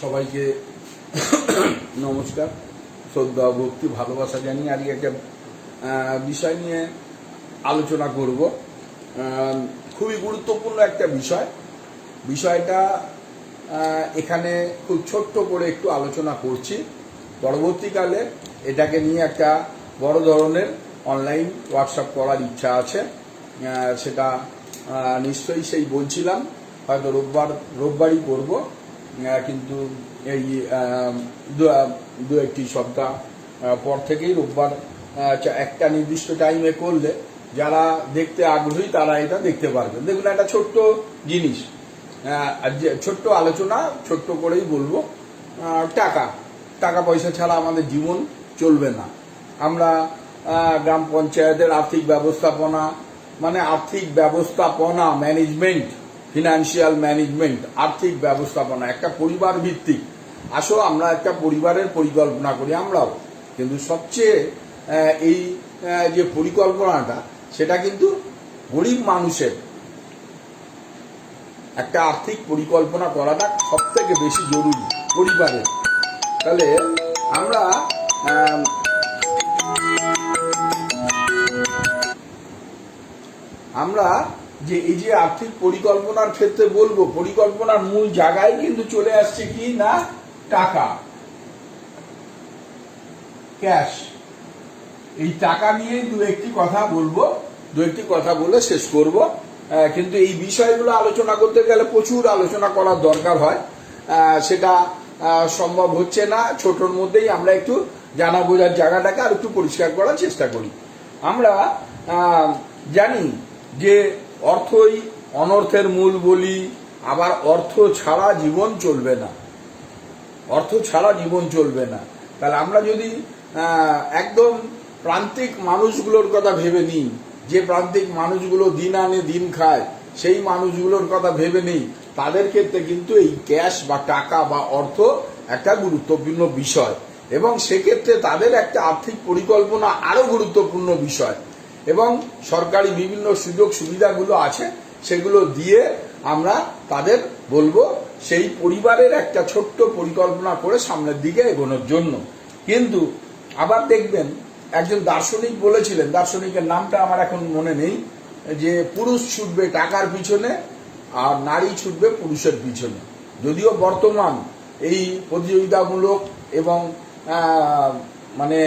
সবাইকে নমস্কার, শ্রদ্ধা ভক্তি ভালোবাসা জানিয়ে আজকে একটা বিষয় নিয়ে আলোচনা করব। খুবই গুরুত্বপূর্ণ একটা বিষয়টা এখানে খুব ছোট্ট করে একটু আলোচনা করছি। পরবর্তীকালে এটাকে নিয়ে একটা বড় ধরনের অনলাইন ওয়ার্কশপ করার ইচ্ছা আছে। সেটা নিশ্চয়ই সেই বলছিলাম হয়তো রোববারই করব, কিন্তু এই দু একটি সপ্তাহ পর থেকেই রোববার একটা নির্দিষ্ট টাইমে করলে যারা দেখতে আগ্রহী তারা এটা দেখতে পারবেন। দেখুন, একটা ছোট্ট জিনিস, ছোট্ট আলোচনা, ছোট্ট করেই বলবো। টাকা পয়সা ছাড়া আমাদের জীবন চলবে না। আমরা গ্রাম পঞ্চায়েতের আর্থিক ব্যবস্থাপনা ম্যানেজমেন্ট, ফিনান্সিয়াল ম্যানেজমেন্ট, আর্থিক ব্যবস্থাপনা একটা পরিবার ভিত্তিক। আসো আমরা একটা পরিবারের পরিকল্পনা করি আমরাও, কিন্তু সবচেয়ে এই যে পরিকল্পনাটা সেটা কিন্তু গরিব মানুষের একটা আর্থিক পরিকল্পনা করাটা সব থেকে বেশি জরুরি পরিবারের। তাহলে আমরা যে এই যে আর্থিক পরিকল্পনার ক্ষেত্রে বলবো, পরিকল্পনার মূল জায়গায় কিন্তু চলে আসছে কি না, টাকা, ক্যাশ। এই টাকা নিয়ে দু একটি কথা বলে শেষ করব। কিন্তু এই বিষয়গুলো আলোচনা করতে গেলে প্রচুর আলোচনা করার দরকার হয়, সেটা সম্ভব হচ্ছে না। ছোটর মধ্যেই আমরা একটু জানা বোঝার জায়গাটাকে আর একটু পরিষ্কার করার চেষ্টা করি। আমরা জানি যে অর্থই অনর্থের মূল বলি, আবার অর্থ ছাড়া জীবন চলবে না। তাহলে আমরা যদি একদম প্রান্তিক মানুষগুলোর কথা ভেবে নিই, যে প্রান্তিক মানুষগুলো দিন আনে দিন খায়, সেই মানুষগুলোর কথা ভেবে নিই, তাদের ক্ষেত্রে কিন্তু এই ক্যাশ বা টাকা বা অর্থ একটা গুরুত্বপূর্ণ বিষয়, এবং সেক্ষেত্রে তাদের একটা আর্থিক পরিকল্পনা আরো গুরুত্বপূর্ণ বিষয়। এবং সরকারি বিভিন্ন সুযোগ সুবিধাগুলো আছে, সেগুলো দিয়ে আমরা তাদের বলবো সেই পরিবারের একটা ছোট্ট পরিকল্পনা করে সামনের দিকে এগোনোর জন্য। কিন্তু আবার দেখবেন, একজন দার্শনিক বলেছিলেন, দার্শনিকের নামটা আমার এখন মনে নেই, যে পুরুষ ছুটবে টাকার পিছনে আর নারী ছুটবে পুরুষের পিছনে। যদিও বর্তমান এই প্রতিযোগিতামূলক এবং মানে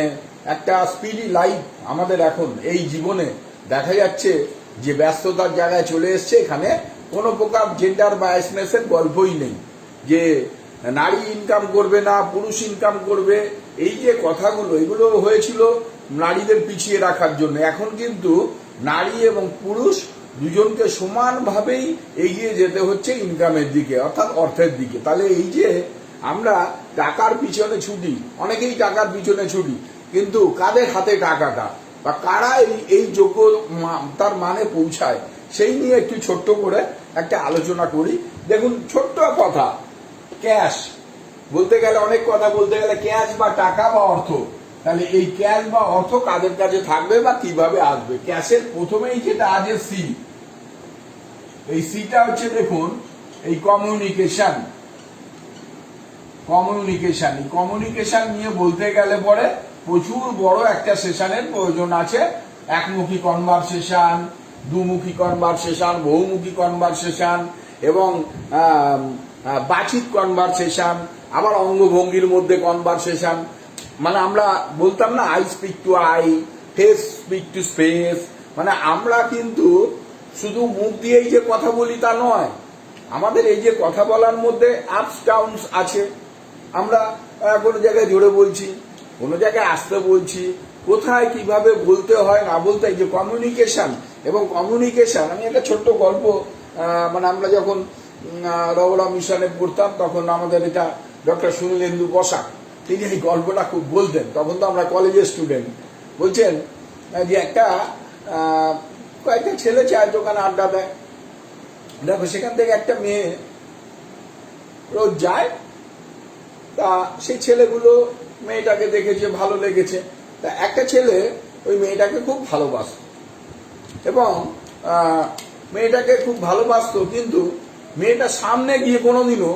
একটা স্পিডি লাইফ আমাদের এখন এই জীবনে দেখা যাচ্ছে যে ব্যস্ততার জায়গায় চলে এসছে, এখানে কোনো প্রকার জেন্ডার বায়াসনেসের গল্পই নেই, যে নারী ইনকাম করবে না পুরুষ ইনকাম করবে। এই যে কথাগুলো, এগুলো হয়েছিল নারীদের পিছিয়ে রাখার জন্য। এখন কিন্তু নারী এবং পুরুষ দুজনকে সমানভাবেই এগিয়ে যেতে হচ্ছে ইনকামের দিকে, অর্থাৎ অর্থের দিকে। তাহলে এই যে আমরা টাকার পিছনে ছুটি, অনেকেই টাকার পিছনে ছুটি, কিন্তু কাদের হাতে টাকাটা বা কারা এই যোগ্য তার মানে পৌঁছায়, সেই নিয়ে একটু ছোট্ট করে একটা আলোচনা করি। দেখুন, ছোট্ট কথা, ক্যাশ বলতে গেলে, অনেক কথা বলতে গেলে, ক্যাশ বা টাকা বা অর্থ। তাহলে এই ক্যাশ বা অর্থ কাদের কাছে থাকবে বা কিভাবে আসবে? ক্যাশের প্রথমেই যেটা আছে সি, এই সিটা হচ্ছে, দেখুন, এই কমিউনিকেশন। এই কমিউনিকেশন নিয়ে বলতে গেলে পরে প্রচুর বড় একটা সেশনের প্রয়োজন আছে। একমুখী কনভারসেশন, দুমুখী কনভারসেশন, বহুমুখী কনভারসেশন, এবং বাচিক কনভারসেশন, আবার অঙ্গভঙ্গির মধ্যে কনভারসেশন। মানে আমরা বলতাম না, I speak to I, face speak to space. মানে আমরা কিন্তু শুধু মুখ দিয়েই যে কথা বলি তা নয়, আমাদের এই যে কথা বলার মধ্যে আপস ডাউনস আছে। আমরা কোনো জায়গায় জোরে বলছি, কোনো জায়গায় আস্তে বলছি, কোথায় কিভাবে বলতে হয় না বলতে, এই যে কমিউনিকেশন। এবং কমিউনিকেশন, আমি একটা ছোট্ট গল্প, মানে আমরা যখন রওরা মিশনে পড়তাম তখন আমাদের এটা ডক্টর সুনীলেন্দু বসাক, তিনি এই গল্পটা খুব বলতেন। তখন তো আমরা কলেজের স্টুডেন্ট। বলছেন যে কয়েকটা ছেলে চায়ের দোকানে আড্ডা দেয়। দেখো, সেখান থেকে একটা মেয়ে রোজ যায়। তা সেই ছেলেগুলো মেয়েটাকে দেখেছে, ভালো লেগেছে। তা একটা ছেলে ওই মেয়েটাকে খুব ভালোবাসত, এবং মেয়েটাকে খুব ভালোবাসত, কিন্তু মেয়েটা সামনে গিয়ে কোনোদিনও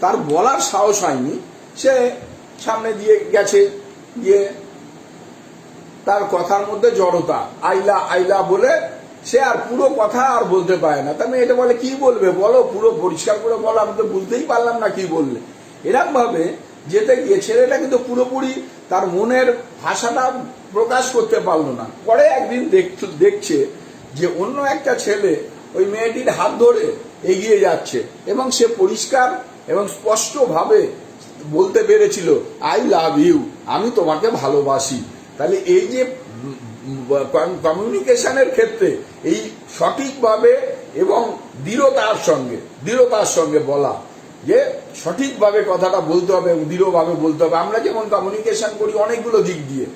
তার বলার সাহস হয়নি, সে সামনে দিয়ে গেছে, গিয়ে তার কথার মধ্যে জড়তা, আইলা আইলা বলে সে আর পুরো কথা আর বলতে পারে না। তার এটা বলে কি বলবে, বলো পুরো পরিষ্কার করে বলো, আমি তো বুঝতেই পারলাম না কি বললে। এরকম ভাবে যেতে গিয়ে ছেলেটা কিন্তু পুরোপুরি তার মনের ভাষাটা প্রকাশ করতে পারলো না। পরে একদিন দেখছে যে অন্য একটা ছেলে ওই মেয়েটির হাত ধরে এগিয়ে যাচ্ছে এবং সে পরিষ্কার এবং স্পষ্টভাবে বলতে পেরেছিল, আই লাভ ইউ, আমি তোমাকে ভালোবাসি। তাহলে এই যে কমিউনিকেশনের ক্ষেত্রে এই সঠিকভাবে এবং দৃঢ়তার সঙ্গে বলা, যে সঠিকভাবে কথাটা বলতে হবে এবং দৃঢ়ভাবে বলতে হবে। আমরা যেমন কমিউনিকেশন করি অনেকগুলো দিক দিয়ে,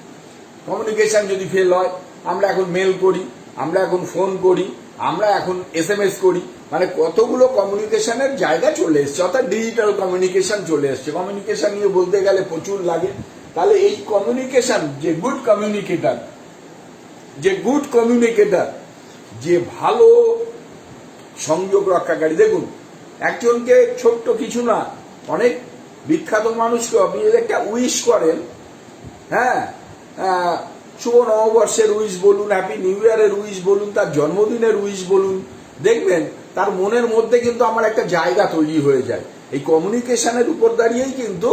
কমিউনিকেশন যদি ফেল হয়, আমরা এখন মেল করি, আমরা এখন ফোন করি, আমরা এখন SMS করি, মানে কতগুলো কমিউনিকেশনের জায়গা চলে এসছে, অর্থাৎ ডিজিটাল কমিউনিকেশন চলে এসছে। কমিউনিকেশন নিয়ে বলতে গেলে প্রচুর লাগে। তাহলে এই কমিউনিকেশন, যে গুড কমিউনিকেটর, যে ভালো সংযোগ রক্ষাকারী। দেখুন, একজনকে ছোট্ট কিছু না, অনেক বিখ্যাত মানুষকে আপনি যদি একটা উইশ করেন, হ্যাঁ, শুভ নববর্ষের উইশ বলুন, হ্যাপি নিউ ইয়ারের উইশ বলুন, তার জন্মদিনের উইশ বলুন, দেখবেন তার মনের মধ্যে কিন্তু আমার একটা জায়গা তৈরি হয়ে যায়। এই কমিউনিকেশনের উপর দাঁড়িয়েই কিন্তু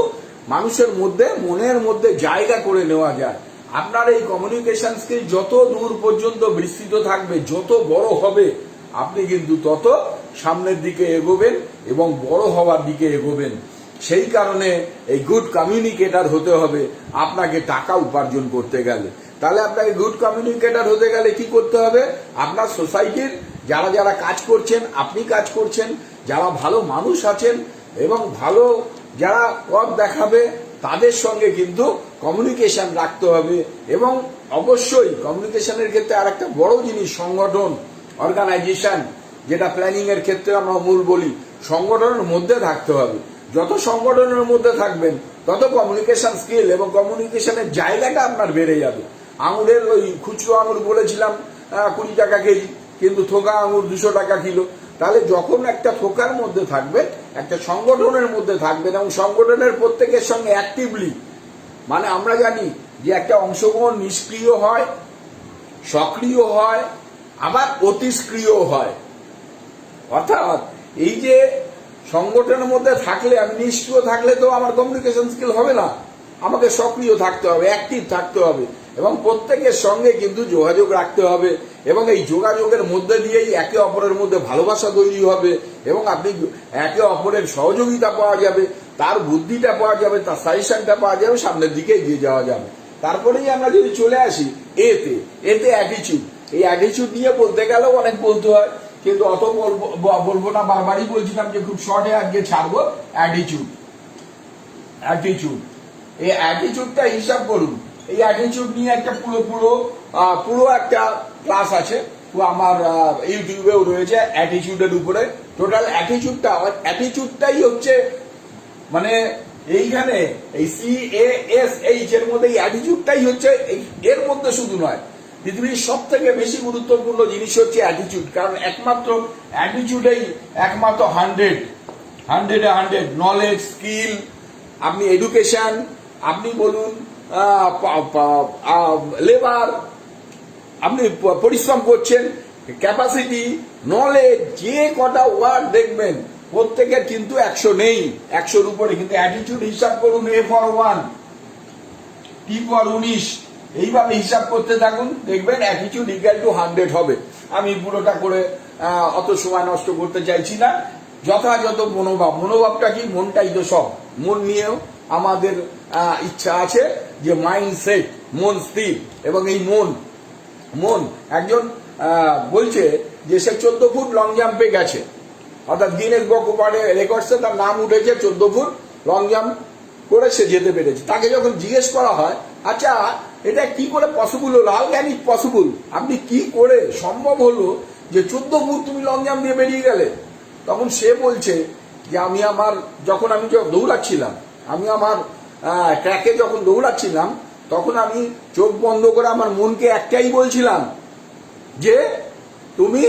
মানুষের মধ্যে, মনের মধ্যে জায়গা করে নেওয়া যায়। আপনার এই কমিউনিকেশন স্কিল যত দূর পর্যন্ত বিস্তৃত থাকবে, যত বড় হবে, আপনি কিন্তু তত সামনের দিকে এগোবেন এবং বড় হওয়ার দিকে এগোবেন। সেই কারণে এই গুড কমিউনিকেটর হতে হবে আপনাকে টাকা উপার্জন করতে গেলে। তাহলে আপনাকে গুড কমিউনিকেটর হতে গেলে কি করতে হবে? আপনার সোসাইটির যারা যারা কাজ করছেন, আপনি কাজ করছেন, যারা ভালো মানুষ আছেন এবং ভালো যারা পথ দেখাবে, তাদের সঙ্গে কিন্তু কমিউনিকেশন রাখতে হবে। এবং অবশ্যই কমিউনিকেশনের ক্ষেত্রে আর একটা বড় জিনিস, সংগঠন, অর্গানাইজেশন, যেটা প্ল্যানিং এর ক্ষেত্রে আমরা মূল বলি, সংগঠনের মধ্যে থাকতে হবে। যত সংগঠনের মধ্যে থাকবেন তত কমিউনিকেশন স্কিল এবং কমিউনিকেশনের জায়গাটা আপনার বেড়ে যাবে। আঙুরের ওই খুচরো আঙুর বলেছিলাম 20 টাকা কেজি, কিন্তু থোকা আঙুর 200 টাকা কিলো। তাহলে যখন একটা থোকার মধ্যে থাকবেন, একটা সংগঠনের মধ্যে থাকবেন এবং সংগঠনের প্রত্যেকের সঙ্গে অ্যাক্টিভলি, মানে আমরা জানি যে একটা অংশগ্রহণ নিষ্ক্রিয় হয়, সক্রিয় হয়, আবার অতিষ্ক্রিয় হয়। অর্থাৎ এই যে সংগঠনের মধ্যে থাকলে, আমি নিষ্ক্রিয় থাকলে তো আমার কমিউনিকেশন স্কিল হবে না, আমাকে সক্রিয় থাকতে হবে, অ্যাক্টিভ থাকতে হবে এবং প্রত্যেকের সঙ্গে কিন্তু যোগাযোগ রাখতে হবে। এবং এই যোগাযোগের মধ্যে দিয়েই একে অপরের মধ্যে ভালোবাসা তৈরি হবে এবং আপনি একে অপরের সহযোগিতা পাওয়া যাবে, তার বুদ্ধিটা পাওয়া যাবে, তার সাজেশনটা পাওয়া যাবে, সামনের দিকে এগিয়ে যাওয়া যাবে। তারপরেই আমরা যদি চলে আসি এতে অ্যাটিচিউড। এই অ্যাটিচিউড নিয়ে বলতে গেলেও অনেক বলতে হয়, কিন্তু অত বলবো না, বারবারই বলছিলাম যে খুব শর্টে আজকে ছাড়বো। অ্যাটিচিউড, এই অ্যাটিচিউডটা হিসাব করুন। এই অ্যাটিচিউড নিয়ে একটা পুরো একটা ক্লাস আছে, আমার ইউটিউবেও রয়েছে অ্যাটিচিউডের উপরে। টোটাল অ্যাটিচিউডটাই হচ্ছে, মানে এইখানে এই CASH এর মধ্যে এই অ্যাটিচিউডটাই হচ্ছে, এর মধ্যে শুধু নয়, পৃথিবীর সব থেকে বেশি গুরুত্বপূর্ণ জিনিস হচ্ছে অ্যাটিচিউড। কারণ একমাত্র অ্যাটিচিউডেই একমাত্র 100 নলেজ, স্কিল, আপনি এডুকেশন, আপনি বলুন লেবার, আপনি পরিশ্রম করছেন, ক্যাপাসিটি, নলেজ, যে কটা ওয়ার্ড দেখবেন প্রত্যেকের কিন্তু 100 নেই, 100-র উপরে। কিন্তু অ্যাটিটিউড হিসাব করুন, A for 1, T for 19, এইভাবে হিসাব করতে থাকুন, দেখবেন অ্যাটিটিউড ইকুয়াল টু 100 হবে। আমি পুরোটা করে অত সময় নষ্ট করতে চাইছি না। যথাযথ মনোভাবটা কি? মনটাই তো সব। মন নিয়েও আমাদের ইচ্ছা আছে যে মাইন্ডসেট, মন স্থির। এবং এই মন একজন বলছে যে সে 14 ফুট লং জাম্পে গেছে, অর্থাৎ গিনেস বুক অফ রেকর্ডসে তার নাম উঠেছে, 14 ফুট লং জাম্প করে সে যেতে পেরেছে। তাকে যখন জিজ্ঞেস করা হয়, আচ্ছা এটা কি করে পসিবল হলো, হাউ ক্যান ইট পসিবল, আপনি কি করে সম্ভব হলো যে 14 ফুট তুমি লং জাম্প দিয়ে বেরিয়ে গেলে? তখন সে বলছে যে যখন আমি দৌড়াচ্ছিলাম, আমি আমার ট্র্যাকে যখন দৌড়াচ্ছিলাম, তখন আমি চোখ বন্ধ করে আমার মনকে একটাই বলছিলাম যে তুমি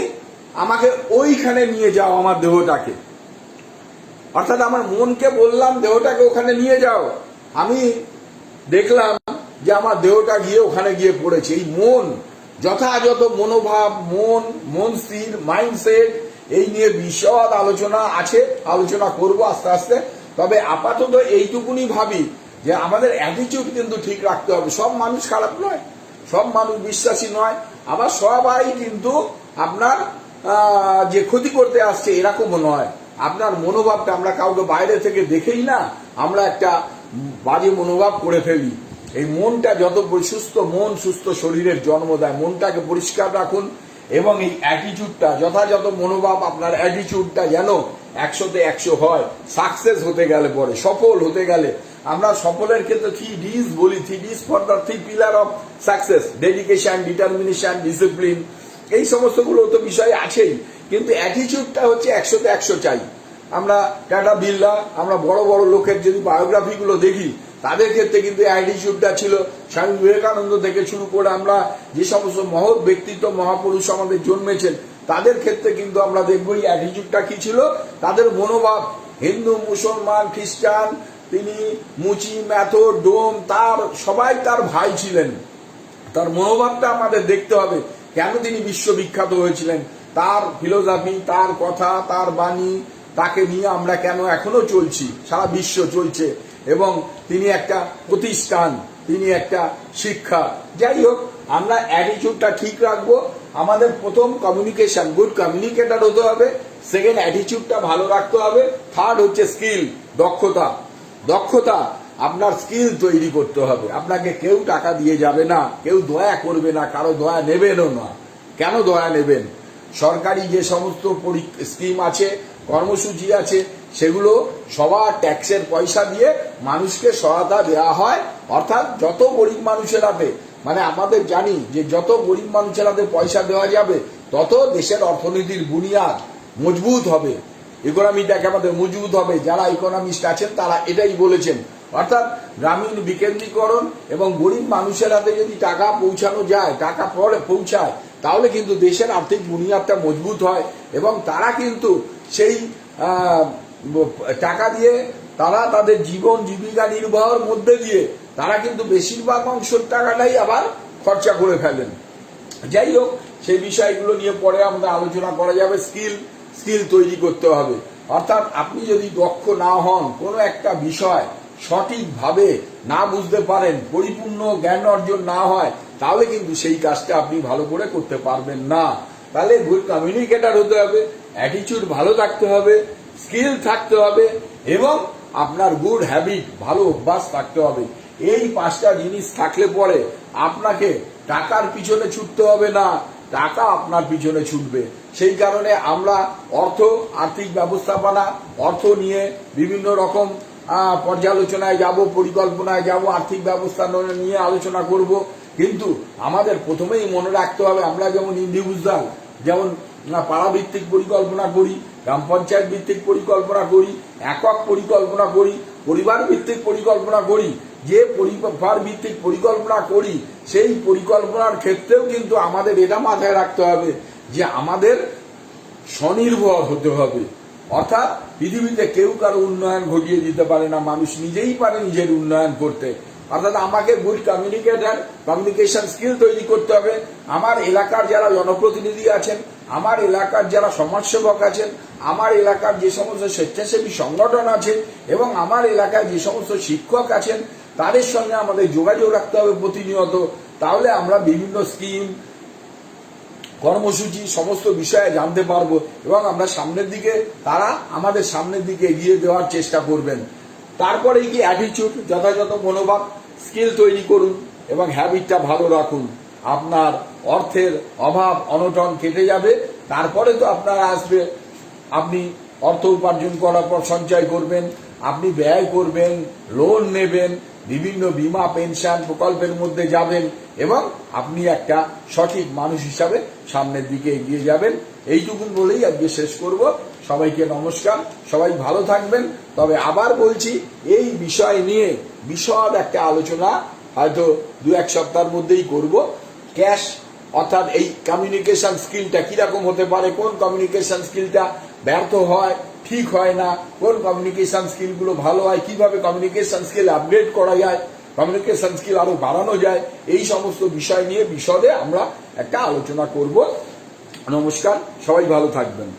আমাকে ওইখানে নিয়ে যাও, আমার দেহটাকে। অর্থাৎ আমার মনকে বললাম দেহটাকে ওখানে নিয়ে যাও, আমি দেখলাম যে আমার দেহটা গিয়ে ওখানে গিয়ে পড়েছে। এই মন, যথাযথ মনোভাব, মন স্থির, মাইন্ডসেট, এই নিয়ে বিশদ আলোচনা আছে, আলোচনা করব আস্তে আস্তে। তবে আপাতত এইটুকুনি ভাবি যে আমাদের অ্যাটিটিউড কিন্তু ঠিক রাখতে হবে। সব মানুষ খারাপ নয়, সব মানুষ বিশ্বাসী নয়, আবার সবাই কিন্তু আপনার যে ক্ষতি করতে আসছে এরকমও নয়। আপনার মনোভাবটা, আমরা কাউকে বাইরে থেকে দেখেই না আমরা একটা বাজে মনোভাব করে ফেলি। এই মনটা যত সুস্থ মন সুস্থ শরীরের জন্ম দেয়। মনটাকে পরিষ্কার রাখুন এবং এই অ্যাটিটিউডটা, যথাযথ মনোভাব, আপনার অ্যাটিটিউডটা যেন 100-তে 100 হয়। সাকসেস হতে গেলে পরে, সফল হতে গেলে, আমরা সফলের ক্ষেত্রে 3Ds বলি, 3Ds for the 3 pillar of success: dedication, determination, discipline. এই সমস্তগুলো তো বিষয় আছেই, কিন্তু অ্যাটিটিউডটা হচ্ছে 100-তে 100 চাই। আমরা টাটা, বিড়লা, আমরা বড় বড় লোকের যদি বায়োগ্রাফিগুলো দেখি, তাদের ক্ষেত্রে কিন্তু অ্যাটিটিউডটা ছিল। স্বামী বিবেকানন্দ থেকে শুরু করে আমরা যে সমস্ত মহৎ ব্যক্তিত্ব, মহাপুরুষ আমাদের জন্মেছেন, তাদের ক্ষেত্রে কিন্তু আমরা দেখবো এই অ্যাটিটিউডটা কি ছিল, তাদের মনোভাব। হিন্দু, মুসলমান, খ্রিস্টান, তিনি মুচি, ম্যাথর, ডোম, তার সবাই তার ভাই ছিলেন। তার মনোভাবটা আমাদের দেখতে হবে, কেন তিনি বিশ্ববিখ্যাত হয়েছিলেন, তার ফিলোসফি, তার কথা, তার বাণী, তাকে নিয়ে আমরা কেন এখনো চলছি, সারা বিশ্ব চলছে, এবং তিনি একটা প্রতিষ্ঠান, তিনি একটা শিক্ষা। যাই হোক, আমরা অ্যাটিটিউডটা ঠিক রাখবো। আমাদের প্রথম কমিউনিকেশন, গুড কমিউনিকেটর হতে হবে। সেকেন্ড, অ্যাটিটিউডটা ভালো রাখতে হবে। থার্ড হচ্ছে স্কিল, দক্ষতা। দক্ষতা, আপনার স্কিল তৈরি করতে হবে। আপনাকে কেউ টাকা দিয়ে যাবে না, কেউ দয়া করবে না, কারো দয়া নেবেনও না। কেন দয়া নেবেন? সরকারি যে সমস্ত স্কিম আছে, কর্মসূচি আছে, সেগুলো সবার ট্যাক্সের পয়সা দিয়ে মানুষকে সহায়তা দেওয়া হয়। অর্থাৎ যত গরিব মানুষের হাতে, মানে আমাদের জানি যে যত গরিব মানুষের হাতে পয়সা দেওয়া যাবে, তত দেশের অর্থনীতির বুনিয়াদ মজবুত হবে, ইকোনমিটাকে আমাদের মজবুত হবে। যারা ইকোনমিস্ট আছেন তারা এটাই বলেছেন। অর্থাৎ গ্রামীণ বিকেন্দ্রীকরণ এবং গরিব মানুষের হাতে যদি টাকা পৌঁছানো যায়, টাকা পরে পৌঁছায়, তাহলে কিন্তু দেশের আর্থিক বুনিয়াদটা মজবুত হয় এবং তারা কিন্তু সেই টাকা দিয়ে তারা তাদের জীবন জীবিকা নির্বাহের মধ্যে দিয়ে তারা কিন্তু বেশিরভাগ অংশের টাকাটাই আবার খরচা করে ফেলেন। যাই হোক, সেই বিষয়গুলো নিয়ে পরে আমরা আলোচনা করা যাবে। স্কিল তৈরি করতে হবে। অর্থাৎ আপনি যদি দক্ষ না হন, কোনো একটা বিষয় সঠিকভাবে না বুঝতে পারেন, পরিপূর্ণ জ্ঞান অর্জন না হয়, তাহলে কিন্তু সেই কাজটা আপনি ভালো করে করতে পারবেন না। তাহলে গুড কমিউনিকেটর হতে হবে, অ্যাটিটিউড ভালো থাকতে হবে, স্কিল থাকতে হবে এবং আপনার গুড হ্যাবিট, ভালো অভ্যাস থাকতে হবে। এই 5টা জিনিস থাকলে পরে আপনাকে টাকার পিছনে ছুটতে হবে না, টাকা আপনার পিছনে ছুটবে। সেই কারণে আমরা আর্থিক ব্যবস্থাপনা, অর্থ নিয়ে বিভিন্ন রকম পর্যালোচনায় যাব, পরিকল্পনায় যাব, আর্থিক ব্যবস্থা নিয়ে আলোচনা করব। কিন্তু আমাদের প্রথমেই মনে রাখতে হবে, আমরা যেমন ইন্ডিভিজুয়াল, যেমন পাড়াভিত্তিক পরিকল্পনা করি, গ্রাম পঞ্চায়েত ভিত্তিক পরিকল্পনা করি, একক পরিকল্পনা করি, পরিবার ভিত্তিক পরিকল্পনা করি, যে পরিবার ভিত্তিক পরিকল্পনা করি, সেই পরিকল্পনার ক্ষেত্রেও কিন্তু আমাদের এটা মাথায় রাখতে হবে যে আমাদের স্বনির্ভর হতে হবে। অর্থাৎ পৃথিবীতে কেউ কারো উন্নয়ন ঘটিয়ে দিতে পারে না, মানুষ নিজেই পারে নিজের উন্নয়ন করতে। অর্থাৎ আমাকে গুড কমিউনিকেশন স্কিল তৈরি করতে হবে। আমার এলাকার যারা জনপ্রতিনিধি আছেন, আমার এলাকার যারা সমাজসেবক আছেন, আমার এলাকার যে সমস্ত স্বেচ্ছাসেবী সংগঠন আছে এবং আমার এলাকায় যে সমস্ত শিক্ষক আছেন, তাদের সঙ্গে আমাদের যোগাযোগ রাখতে হবে প্রতিনিয়ত। তাহলে আমরা বিভিন্ন স্কিম, কর্মসূচি, সমস্ত বিষয়ে জানতে পারবো এবং আমরা সামনের দিকে, তারা আমাদের সামনের দিকে এগিয়ে দেওয়ার চেষ্টা করবেন। তারপরে কি অ্যাটিটিউড, যথাযথ মনোভাব, স্কিল তৈরি করুন এবং হ্যাবিটটা ভালো রাখুন। আপনার অর্থের অভাব অনটন কেটে যাবে। তারপরে তো আপনার আসবে, আপনি অর্থ উপার্জন করার পর সঞ্চয় করবেন, আপনি ব্যয় করবেন, লোন নেবেন, বিভিন্ন বীমা পেনশন প্রকল্পের মধ্যে যাবেন এবং আপনি একটা সঠিক মানুষ হিসাবে সামনের দিকে এগিয়ে যাবেন। এইটুকুন বলেই আজকে শেষ করব। সবাইকে নমস্কার, সবাই ভালো থাকবেন। তবে আবার বলছি, এই বিষয় নিয়ে বিশদ একটা আলোচনা হয়তো 2-1 সপ্তাহের মধ্যেই করব। ক্যাশ, অর্থাৎ এই কমিউনিকেশন স্কিলটা কিরকম হতে পারে, কোন কমিউনিকেশন স্কিলটা ব্যর্থ হয়, ঠিক হয় না, কোন কমিউনিকেশন স্কিলগুলো ভালো হয়, কিভাবে কমিউনিকেশন স্কিল আপগ্রেড করা যায়, কমিউনিকেশন স্কিল আরো বাড়ানো যায়, এই সমস্ত বিষয় নিয়ে বিশদে আমরা একটা আলোচনা করব। নমস্কার, সবাই ভালো থাকবেন।